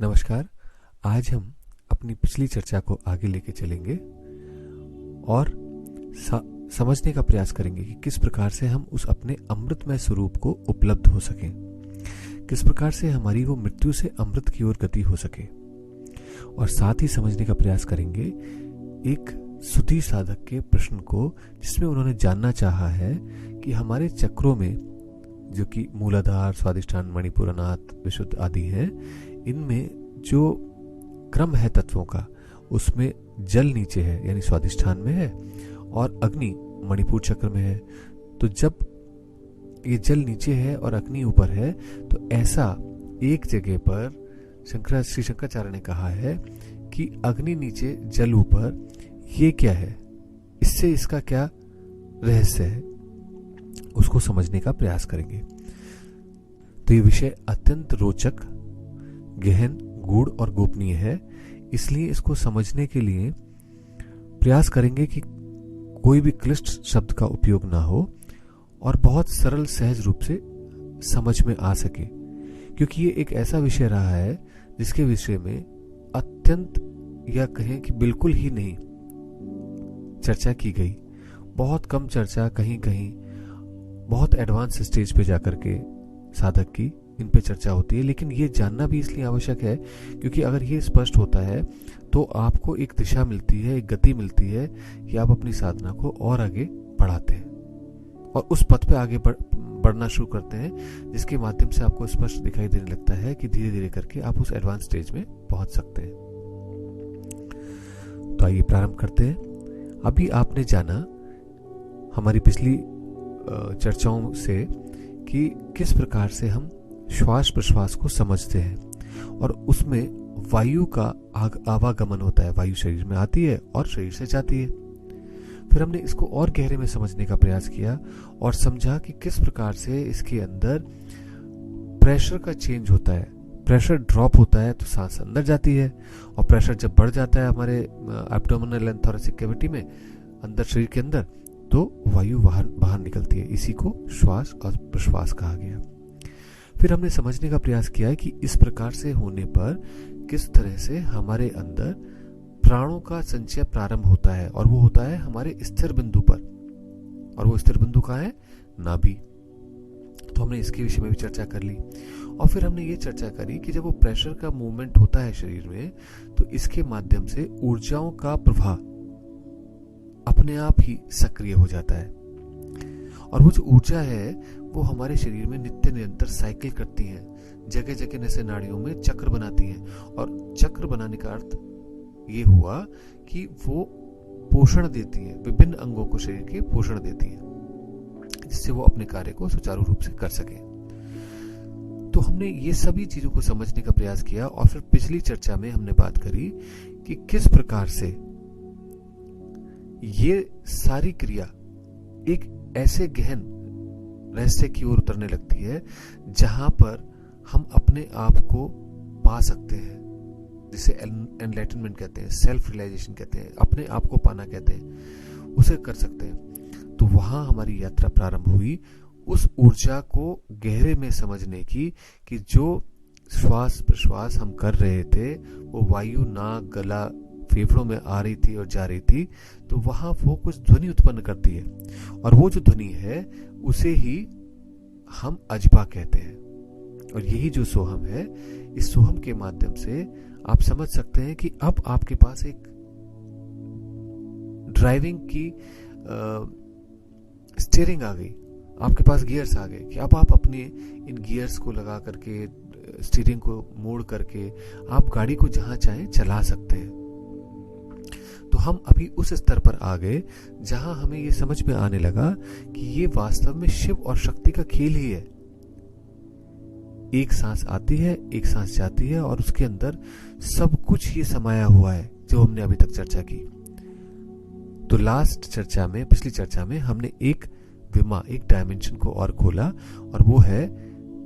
नमस्कार। आज हम अपनी पिछली चर्चा को आगे लेके चलेंगे और समझने का प्रयास करेंगे कि किस प्रकार से हम उस अपने अमृतमय स्वरूप को उपलब्ध हो सकें, किस प्रकार से हमारी वो मृत्यु से अमृत की ओर गति हो सके। और साथ ही समझने का प्रयास करेंगे एक सुधी साधक के प्रश्न को, जिसमें उन्होंने जानना चाहा है कि हमारे चक्रों में, जो कि मूलाधार, स्वादिष्ठान, मणिपुर, अनाहत, विशुद्ध आदि हैं, इनमें जो क्रम है तत्वों का, उसमें जल नीचे है यानी स्वादिष्ठान में है और अग्नि मणिपुर चक्र में है। तो जब ये जल नीचे है और अग्नि ऊपर है, तो ऐसा एक जगह पर श्री शंकराचार्य ने कहा है कि अग्नि नीचे जल ऊपर, ये क्या है, इससे इसका क्या रहस्य है, उसको समझने का प्रयास करेंगे। तो ये विषय अत्यंत रोचक, गहन, गूढ़ और गोपनीय है, इसलिए इसको समझने के लिए प्रयास करेंगे कि कोई भी क्लिष्ट शब्द का उपयोग ना हो और बहुत सरल सहज रूप से समझ में आ सके, क्योंकि ये एक ऐसा विषय रहा है जिसके विषय में अत्यंत, या कहें कि बिल्कुल ही नहीं चर्चा की गई। बहुत कम चर्चा, कहीं कहीं बहुत एडवांस स्टेज पे जाकर के साधक की इन पे चर्चा होती है। लेकिन ये जानना भी इसलिए आवश्यक है क्योंकि अगर ये स्पष्ट होता है तो आपको एक दिशा मिलती है, एक गति मिलती है कि आप अपनी साधना को और आगे बढ़ाते हैं और उस पथ पे आगे बढ़ना शुरू करते हैं, जिसके माध्यम से आपको स्पष्ट दिखाई देने लगता है कि धीरे धीरे करके आप उस एडवांस स्टेज में पहुंच सकते हैं। तो आइए प्रारंभ करते हैं। अभी आपने जाना हमारी पिछली चर्चाओं से कि किस प्रकार से हम श्वास प्रश्वास को समझते हैं और उसमें वायु का आवागमन होता है। वायु शरीर में आती है और शरीर से जाती है। फिर हमने इसको और गहरे में समझने का प्रयास किया और समझा कि किस प्रकार से इसके अंदर प्रेशर का चेंज होता है। प्रेशर ड्रॉप होता है तो सांस अंदर जाती है, और प्रेशर जब बढ़ जाता है हमारे एब्डोमिनल एंड थोरेसिक कैविटी में, अंदर शरीर के अंदर, तो वायु बाहर निकलती है। इसी को श्वास और प्रश्वास कहा गया। फिर हमने समझने का प्रयास किया है कि इस प्रकार से होने पर किस तरह से हमारे अंदर प्राणों का संचय प्रारंभ होता है, और वो होता है हमारे स्थिर बिंदु पर। और वो स्थिर बिंदु कहाँ है? नाभि। तो हमने इसके विषय में भी चर्चा कर ली। और फिर हमने ये चर्चा करी कि जब वो प्रेशर का मूवमेंट होता है शरीर में, तो इसके माध्यम से ऊर्जाओं का प्रवाह अपने आप ही सक्रिय हो जाता है। और वो जो ऊर्जा है वो हमारे शरीर में नित्य निरंतर साइकिल करती है, जगह जगह नसे नाड़ियों में चक्र बनाती है। और चक्र बनाने का अर्थ ये हुआ कि वो पोषण देती है, विभिन्न अंगों को शरीर के पोषण देती है, जिससे वो अपने कार्य को सुचारू रूप से कर सके। तो हमने ये सभी चीजों को समझने का प्रयास किया। और फिर पिछली चर्चा में हमने बात करी कि किस प्रकार से ये सारी क्रिया एक ऐसे गहन रहस्य की ओर उतरने लगती है जहां पर हम अपने आप को पा सकते हैं, जिसे एनलाइटनमेंट कहते हैं, सेल्फ रियलाइजेशन कहते हैं, अपने आप को पाना कहते हैं, उसे कर सकते हैं। तो वहां हमारी यात्रा प्रारंभ हुई उस ऊर्जा को गहरे में समझने की, कि जो श्वास प्रश्वास हम कर रहे थे वो वायु नाक, गला, फेफड़ों में आ रही थी और जा रही थी, तो वहां वो कुछ ध्वनि उत्पन्न करती है, और वो जो ध्वनि है उसे ही हम अजपा कहते हैं। और यही जो सोहम है, इस सोहम के माध्यम से आप समझ सकते हैं कि अब आपके पास एक ड्राइविंग की स्टीयरिंग आ गई, आपके पास गियर्स आ गए, कि अब आप अपने इन गियर्स को लगा करके, स्टीयरिंग को मोड़ करके आप गाड़ी को जहां चाहें चला सकते हैं। तो हम अभी उस स्तर पर आ गए जहां हमें ये समझ में आने लगा कि ये वास्तव में शिव और शक्ति का खेल ही है। एक सांस आती है, एक सांस जाती है, और उसके अंदर सब कुछ ये समाया हुआ है जो हमने अभी तक चर्चा की। तो लास्ट चर्चा में, पिछली चर्चा में हमने एक विमा, एक डायमेंशन को और खोला, और वो है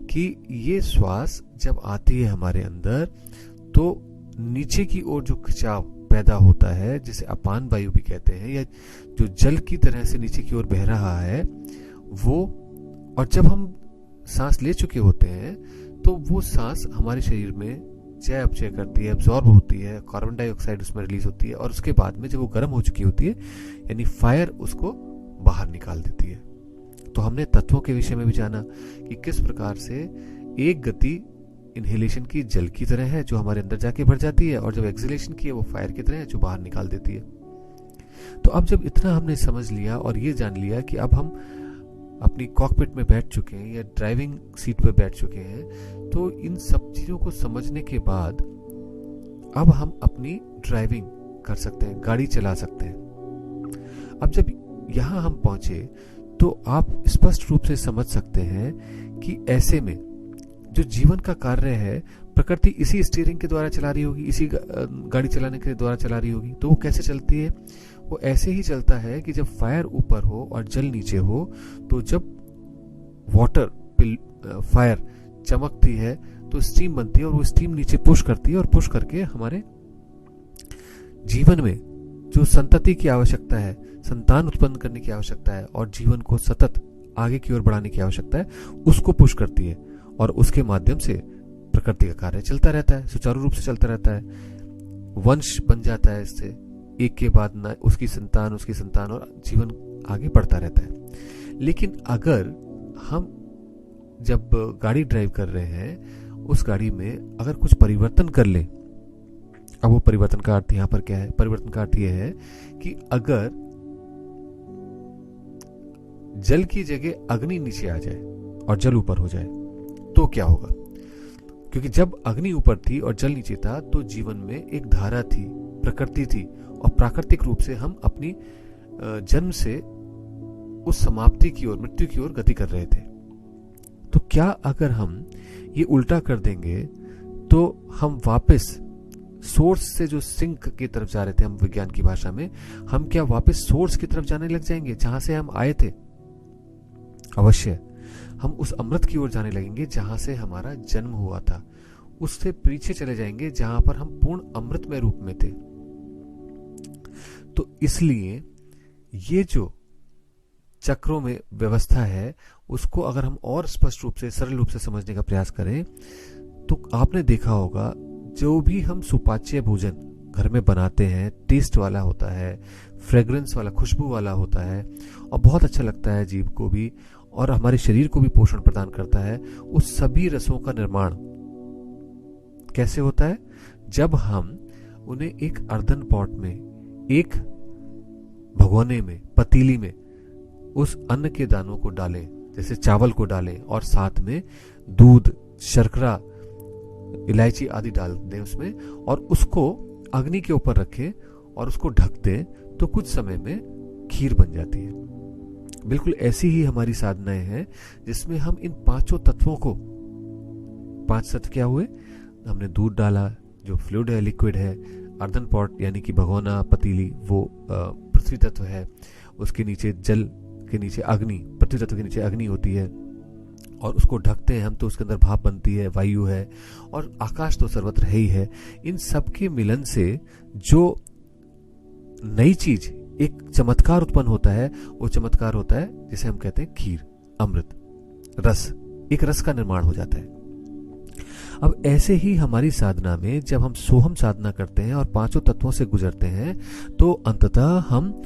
कि ये श्वास जब आती है हमारे अंदर, तो नीचे की ओर जो खिंचाव पैदा होता है, जिसे अपान वायु भी कहते हैं, या जो जल की तरह से नीचे की ओर बह रहा है वो, और जब हम सांस ले चुके होते हैं तो वो सांस हमारे शरीर में चय अपचय करती है, एब्जॉर्ब होती है, कार्बन डाइऑक्साइड उसमें रिलीज होती है और उसके बाद में जब वो गर्म हो चुकी होती है यानी फायर उसको बाहर निकाल देती है। तो हमने तत्वों के विषय में भी जाना कि किस प्रकार से एक गति इनहेलेशन की जल की तरह है जो हमारे अंदर जाके भर जाती है, और जब एक्सहेलेशन की है वो फायर की तरह है जो बाहर निकाल देती है। तो अब जब इतना हमने समझ लिया और ये जान लिया कि अब हम अपनी कॉकपिट में बैठ चुके हैं या ड्राइविंग सीट पे बैठ चुके हैं, तो इन सब चीजों को समझने के बाद अब हम अपनी ड्राइविंग कर सकते हैं, गाड़ी चला सकते हैं। अब जब यहां हम पहुंचे तो आप स्पष्ट रूप से समझ सकते हैं कि ऐसे में जो जीवन का कार्य है प्रकृति इसी स्टीयरिंग के द्वारा चला रही होगी, इसी गाड़ी चलाने के द्वारा चला रही होगी। तो वो कैसे चलती है? वो ऐसे ही चलता है कि जब फायर ऊपर हो और जल नीचे हो, तो जब वाटर फायर चमकती है तो स्टीम बनती है और वो स्टीम नीचे पुश करती है और पुश करके हमारे जीवन में जो संतति की आवश्यकता है, संतान उत्पन्न करने की आवश्यकता है और जीवन को सतत आगे की ओर बढ़ाने की आवश्यकता है, उसको पुश करती है और उसके माध्यम से प्रकृति का कार्य चलता रहता है, सुचारू रूप से चलता रहता है। वंश बन जाता है इससे, एक के बाद ना उसकी संतान और जीवन आगे बढ़ता रहता है। लेकिन अगर हम जब गाड़ी ड्राइव कर रहे हैं उस गाड़ी में अगर कुछ परिवर्तन कर ले, अब वो परिवर्तन का अर्थ यहां पर क्या है? परिवर्तन का अर्थ यह है कि अगर जल की जगह अग्नि नीचे आ जाए और जल ऊपर हो जाए तो क्या होगा? क्योंकि जब अग्नि ऊपर थी और जल नीचे था तो जीवन में एक धारा थी, प्रकृति थी, और प्राकृतिक रूप से हम अपनी जन्म से उस समाप्ति की ओर, मृत्यु की ओर गति कर रहे थे। तो क्या अगर हम ये उल्टा कर देंगे तो हम वापस सोर्स से जो सिंक की तरफ जा रहे थे, हम विज्ञान की भाषा में, हम क्या वापस सोर्स की तरफ जाने लग जाएंगे जहां से हम आए थे? अवश्य हम उस अमृत की ओर जाने लगेंगे जहां से हमारा जन्म हुआ था, उससे पीछे चले जाएंगे जहां पर हम पूर्ण अमृतमय रूप में थे। तो इसलिए ये जो चक्रों में व्यवस्था है उसको अगर हम और स्पष्ट रूप से, सरल रूप से समझने का प्रयास करें तो आपने देखा होगा जो भी हम सुपाच्य भोजन घर में बनाते हैं टेस्ट वाला होता है, फ्रेग्रेंस वाला, खुशबू वाला होता है और बहुत अच्छा लगता है जीभ को भी और हमारे शरीर को भी पोषण प्रदान करता है। उस सभी रसों का निर्माण कैसे होता है? जब हम उन्हें एक अर्धन पॉट में, एक भगोने में, पतीली में उस अन्न के दानों को डालें, जैसे चावल को डालें और साथ में दूध, शर्करा, इलायची आदि डाल दें उसमें और उसको अग्नि के ऊपर रखें और उसको ढक दें तो कुछ समय में खीर बन जाती है। बिल्कुल ऐसी ही हमारी साधनाएं हैं जिसमें हम इन पांचों तत्वों को, 5 तत्व क्या हुए? हमने दूध डाला जो फ्लूइड है, लिक्विड है, अर्धन पॉट यानी कि भगोना, पतीली वो पृथ्वी तत्व है, उसके नीचे जल के नीचे अग्नि, पृथ्वी तत्व के नीचे अग्नि होती है और उसको ढकते हैं हम तो उसके अंदर भाप बनती है, वायु है और आकाश तो सर्वत्र है ही है। इन सब के मिलन से जो नई चीज, एक चमत्कार उत्पन्न होता है, वो चमत्कार होता है जिसे हम कहते हैं खीर, अमृत, रस, एक रस का निर्माण हो जाता है। अब ऐसे ही हमारी साधना में जब हम सोहम साधना करते हैं और पांचों तत्वों से गुजरते हैं तो अंततः हम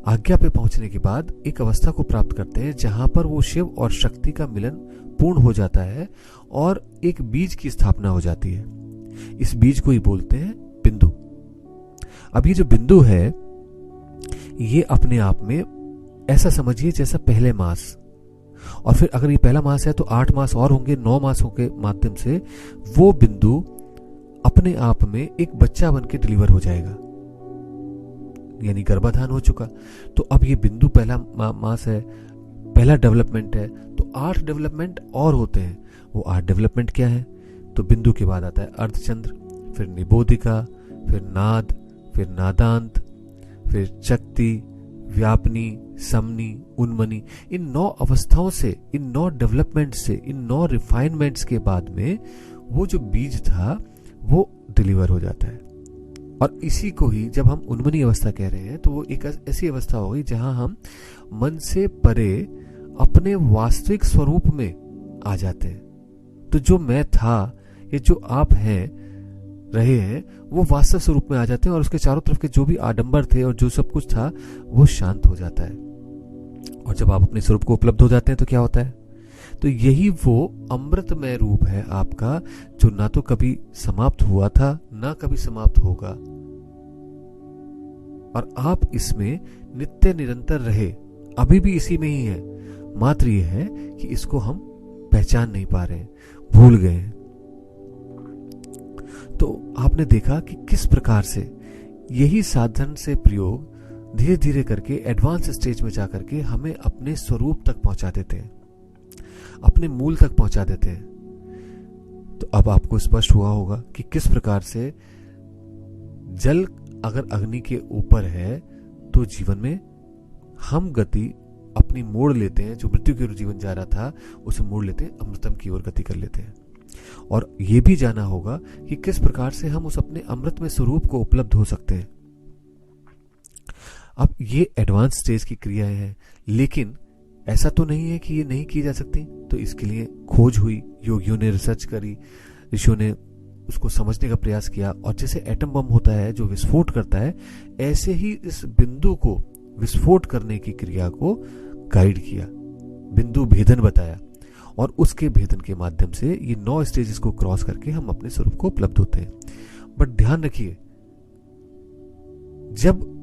आज्ञा पे पहुंचने के बाद एक अवस्था को प्राप्त करते हैं जहां पर वो शिव और शक्ति का मिलन पूर्ण हो जाता है और एक बीज की स्थापना हो जाती है। इस बीज को ही बोलते हैं बिंदु। अब ये जो बिंदु है ये अपने आप में ऐसा समझिए जैसा पहले मास, और फिर अगर ये पहला मास है तो 8 मास और होंगे, 9 मासों के माध्यम से वो बिंदु अपने आप में एक बच्चा बन के डिलीवर हो जाएगा, यानी गर्भाधान हो चुका। तो अब ये बिंदु पहला मास है, पहला डेवलपमेंट है, तो 8 डेवलपमेंट और होते हैं। वो 8 डेवलपमेंट क्या है? तो बिंदु के बाद आता है अर्धचंद्र, फिर निबोधिका, फिर नाद, फिर नादांत, फिर शक्ति, व्यापनी, समनी, उन्मनी। इन 9 अवस्थाओं से, इन 9 डेवलपमेंट से, इन 9 रिफाइनमेंट्स के बाद में वो जो बीज था वो डिलीवर हो जाता है। और इसी को ही जब हम उन्मनी अवस्था कह रहे हैं तो वो एक ऐसी अवस्था होगी जहां हम मन से परे अपने वास्तविक स्वरूप में आ जाते हैं। तो जो मैं था, ये जो आप हैं, रहे हैं वो वास्तव स्वरूप में आ जाते हैं और उसके चारों तरफ के जो भी आडंबर थे और जो सब कुछ था वो शांत हो जाता है। और जब आप अपने स्वरूप को उपलब्ध हो जाते हैं तो क्या होता है? तो यही वो अमृतमय रूप है आपका, जो ना तो कभी समाप्त हुआ था ना कभी समाप्त होगा, और आप इसमें नित्य निरंतर रहे, अभी भी इसी में ही है। मात्र यह है कि इसको हम पहचान नहीं पा रहे हैं, भूल गए हैं। तो आपने देखा कि किस प्रकार से यही साधन से प्रयोग धीरे धीरे करके एडवांस स्टेज में जाकर के हमें अपने स्वरूप तक पहुंचा देते हैं, अपने मूल तक पहुंचा देते हैं। तो अब आपको स्पष्ट हुआ होगा कि किस प्रकार से जल अगर अग्नि के ऊपर है तो जीवन में हम गति अपनी मोड़ लेते हैं, जो मृत्यु की ओर जीवन जा रहा था उसे मोड़ लेते हैं, अमृतम की ओर गति कर लेते हैं। और यह भी जाना होगा कि किस प्रकार से हम उस अपने अमृत में स्वरूप को उपलब्ध हो सकते हैं। अब ये एडवांस स्टेज की क्रियाएं हैं, लेकिन ऐसा तो नहीं है कि ये नहीं की जा सकती। तो इसके लिए खोज हुई, योगियों ने रिसर्च करी, ऋषियों ने उसको समझने का प्रयास किया, और जैसे एटम बम होता है जो विस्फोट करता है, ऐसे ही इस बिंदु को विस्फोट करने की क्रिया को गाइड किया, बिंदु भेदन बताया, और उसके भेदन के माध्यम से ये 9 स्टेजेस को क्रॉस करके हम अपने स्वरूप को उपलब्ध होते हैं। बट ध्यान रखिए, जब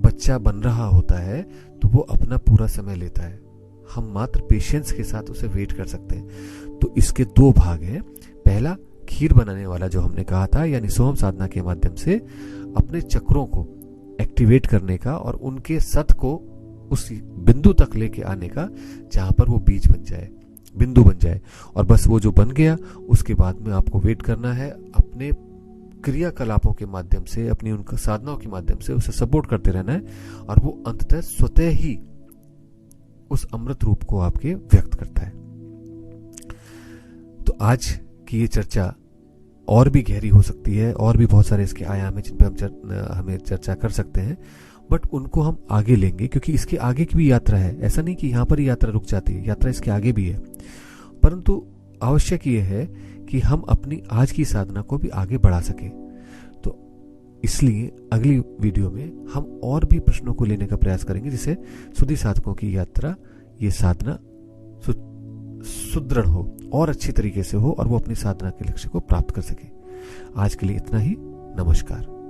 बच्चा बन रहा होता है तो वो अपना पूरा समय लेता है, हम मात्र पेशेंस के साथ उसे वेट कर सकते हैं। तो इसके 2 भाग हैं। पहला, खीर बनाने वाला जो हमने कहा था, यानी सोहम साधना के माध्यम से अपने चक्रों को एक्टिवेट करने का और उनके सत को उस बिंदु तक लेके आने का जहां पर वो बीज बन जाए, बिंदु बन जाए। और बस वो जो बन गया उसके बाद में आपको वेट करना है, अपने क्रियाकलापों के माध्यम से, अपनी उनका साधनाओं के माध्यम से उसे सपोर्ट करते रहना है, और वो अंततः स्वतः ही उस अमृत रूप को आपके व्यक्त करता है। तो आज की ये चर्चा और भी गहरी हो सकती है, और भी बहुत सारे इसके आयाम हैं जिन पे हम हमें चर्चा कर सकते हैं, बट उनको हम आगे लेंगे, क्योंकि इसके आगे की भी यात्रा है। ऐसा नहीं कि यहां पर ही यात्रा रुक जाती है, यात्रा इसके आगे भी है। परंतु आवश्यक ये है कि हम अपनी आज की साधना को भी आगे बढ़ा सकें। तो इसलिए अगली वीडियो में हम और भी प्रश्नों को लेने का प्रयास करेंगे, जिससे सुधी साधकों की यात्रा, ये साधना सुदृढ़ हो और अच्छी तरीके से हो, और वो अपनी साधना के लक्ष्य को प्राप्त कर सके। आज के लिए इतना ही। नमस्कार।